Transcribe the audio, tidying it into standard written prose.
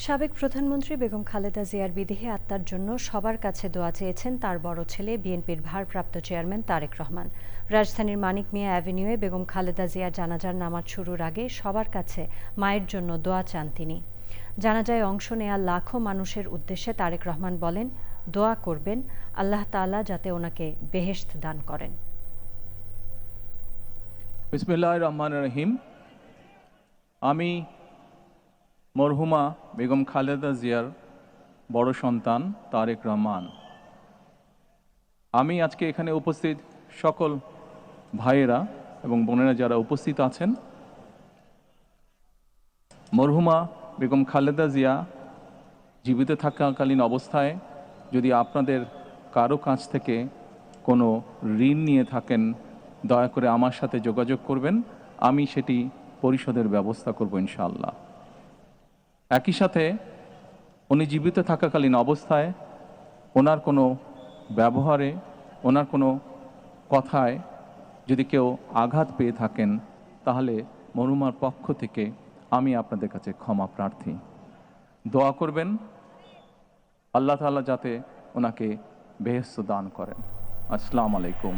সাবেক প্রধানমন্ত্রী বেগম খালেদা জিয়ার বিদেহী আত্মার জন্য সবার কাছে দোয়া চেয়েছেন তার বড় ছেলে বিএনপির ভারপ্রাপ্ত চেয়ারম্যান তারেক রহমান। রাজধানীর মানিক মিয়া অ্যাভিনিউয়ে বেগম খালেদা জিয়ার জানাজার নামাজ শুরুর আগে সবার কাছে মায়ের জন্য দোয়া চান তিনি। জানাজায় অংশ নেয়া লাখো মানুষের উদ্দেশ্যে তারেক রহমান বলেন, দোয়া করবেন আল্লাহ তাআলা যাতে ওনাকে বেহেশত দান করেন। বিসমিল্লাহির রহমানির রহিম। আমি মরহুমা বেগম খালেদা জিয়ার বড় সন্তান তারেক রহমান। আমি আজকে এখানে উপস্থিত সকল ভাইয়েরা এবং বোনেরা যারা উপস্থিত আছেন, মরহুমা বেগম খালেদা জিয়া জীবিত থাকাকালীন অবস্থায় যদি আপনাদের কারো কাছ থেকে কোনো ঋণ নিয়ে থাকেন, দয়া করে আমার সাথে যোগাযোগ করবেন, আমি সেটি পরিশোধের ব্যবস্থা করব ইনশাআল্লাহ। একই সাথে উনি জীবিত থাকাকালীন অবস্থায় ওনার কোনো ব্যবহারে, ওনার কোনো কথায় যদি কেউ আঘাত পেয়ে থাকেন, তাহলে মরহুমার পক্ষ থেকে আমি আপনাদের কাছে ক্ষমা প্রার্থী। দোয়া করবেন আল্লাহ তাআলা যাতে ওনাকে বেহেশত দান করেন। আসসালামু আলাইকুম।